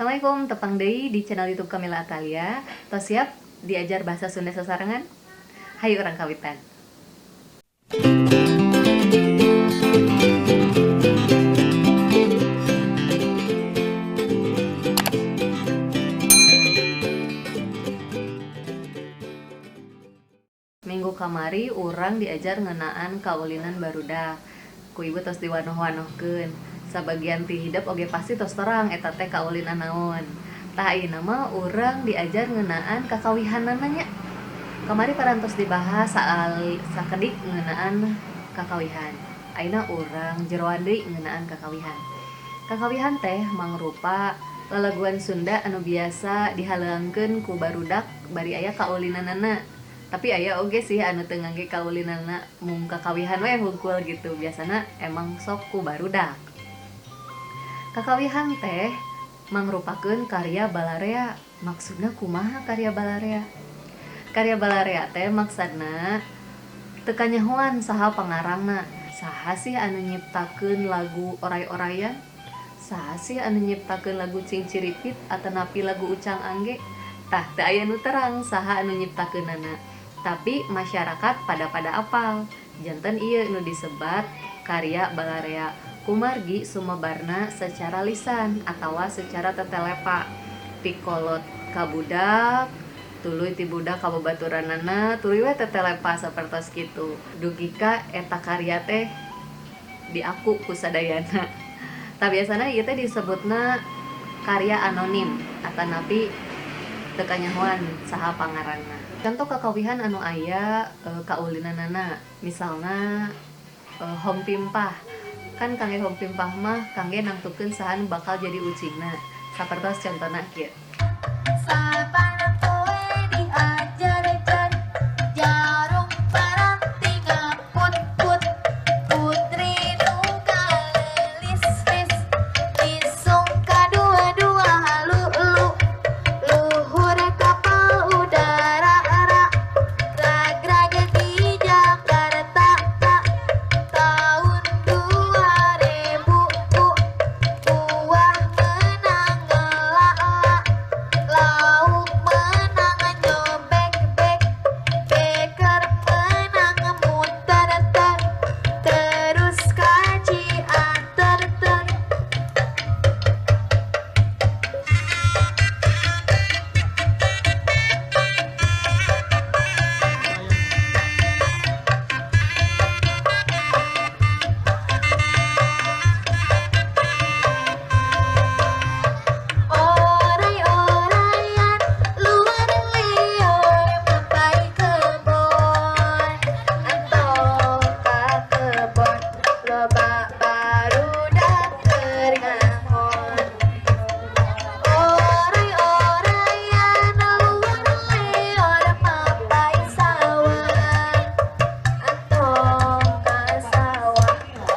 Assalamualaikum, tepang deui di channel YouTube Kamila Atalia. Tos siap diajar bahasa Sunda sasarangan? Hayu urang kawitan. Minggu kamari urang diajar ngeunaan kaulinan barudak. Ku ibu tos diwanoh-wanohkeun. Sabagian ti hidup oge pasti tos terang eta teh kaulinan naon. Tah ayeuna mah urang diajar ngeunaan kakawihanana nya. Kamari parantos dibahas soal sakedik ngeunaan kakawihan. Ayeuna urang jeroan deui ngeunaan kakawihan. Kakawihan teh mangrupa lalaguan Sunda anu biasa dihaleungkeun ku barudak bari aya kaulinanana. Tapi aya oge sih anu teu ngangge kaulinanna mung kakawihan we hungkul gitu. Biasana emang sok ku barudak. Kakawihan teh mangrupakeun karya balarea. Maksudna kumaha karya balarea? Karya balarea teh maksudna teu kanyahoan saha pangarangna. Saha sih anu nyiptakeun lagu oray-orayan? Saha sih anu nyiptakeun lagu Cingciripit atanapi lagu Ucang Angge? Tah teu aya nu terang saha anu nyiptakeunana. Tapi masyarakat pada apal. Janten ieu nu disebat karya balarea. Kumargi sumebarna secara lisan atawa secara tetelepa. Pikolot ka budak, tuluy ti budak ka babaturanana, tuluy we tetelepa sapertos kitu. Dugika eta karya teh diaku ku sadayana. Tah biasana ieu teh disebutna karya anonim atanapi teu kanyahoan saha pangarangna. Contoh kakawihan anu aya kaulinanana, misalna hom pimpah. Kan kangge hom pimpah mah kangge nangtukeun saha nu bakal jadi ucingna. Sapertos contona kieu. Saban poe diajar-ajar jarum paranti ngaput-put putri nu kalelis-lis isung kadua-dua halu-lu luhur kapal udara ragrag di Jakarta tahun 2000 buah menang ngelak lauk menang nyobek-bek beker menang muter-ter terus kaci anter-ter. Oray-orayan luar liur mampai kebon antong ka kebon loba barudak keur ngahon. Oray-orayan luar liur mampai sawah antong ka sawah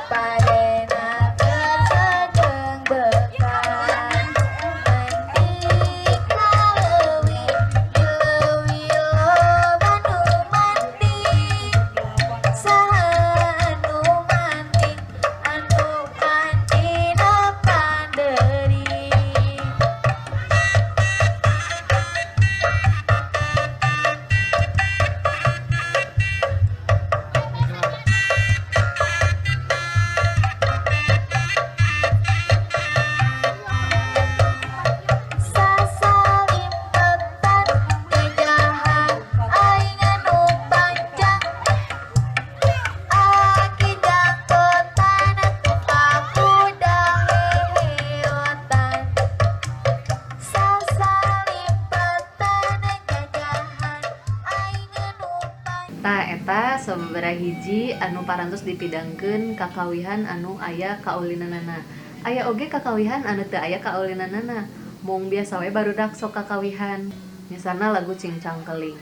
padena keur sedeng bekan. Mantik leuwih leuwih loba nu mantik saha anu mantik anu pandina panderi. Sasalimpetan gejahan aing anu panjang aki jangkotan tukang udah heheotan. Sasalimpetan gejahan aing anu panjang. Tah eta sababaraha hiji anu parantos dipidangkeun kakawihan anu aya kaulinanana. Aya oge kakawihan anu teu aya kaulinanana. Mung biasa we barudak sok kakawihan. Misalna lagu Cingcang Keling.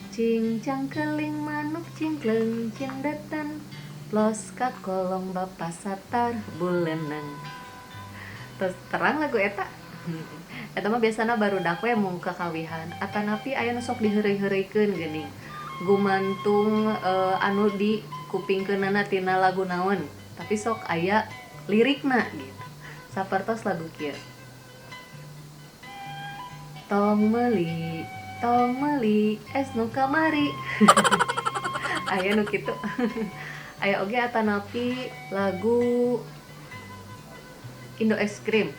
Cingcang keling manuk cingkleng cindetan plos ka kolong bapa satar buleunang. Terus terang lagu eta. Eta mah biasana barudak we mung kakawihan atanapi aya nu sok diheureuy-heureuikeun geuning. Gumantung anu di kupingkeunana tina lagu naon, tapi sok aya lirikna gitu. Sapertos lagu kieu. tong meuli es nu kamari. Aya nu kitu. Aya oge atanapi lagu Indo Es Krim.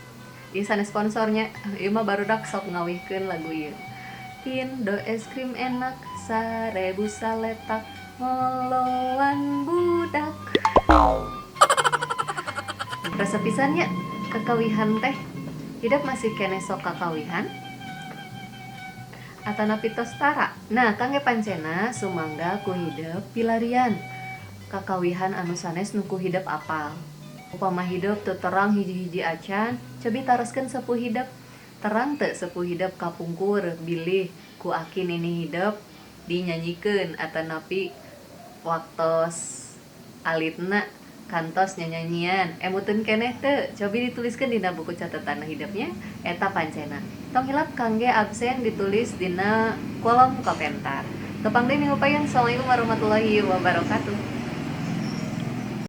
Ieu sanes sponsornya. Ieu mah barudak sok ngawihkeun lagu ieu. Indo Es Krim enak 1000 saletak ngoloan budak. Rasa pisannya kakawihan teh. Hidup masih kene sok kakawihan. Atanapi tos tara. Nah, kangge pancena sumangga ku hidup pilarian. Kakawihan anu sanes nu ku hidup apal. Upama hidup teu terang hiji-hiji acan, cobi taroskeun sepuh hidup. Terang teu sepuh hidup kapungkur bilih ku akin ini hidup dinyanyikeun atanapi waktos alitna kantos nyanyian emutun keneh teu cobi dituliskeun dina buku catatan hidupnya eta pancena tong hilap kangge absen ditulis dina kolom komentar tepang deui minggu paeun. Assalamualaikum warahmatullahi wabarakatuh.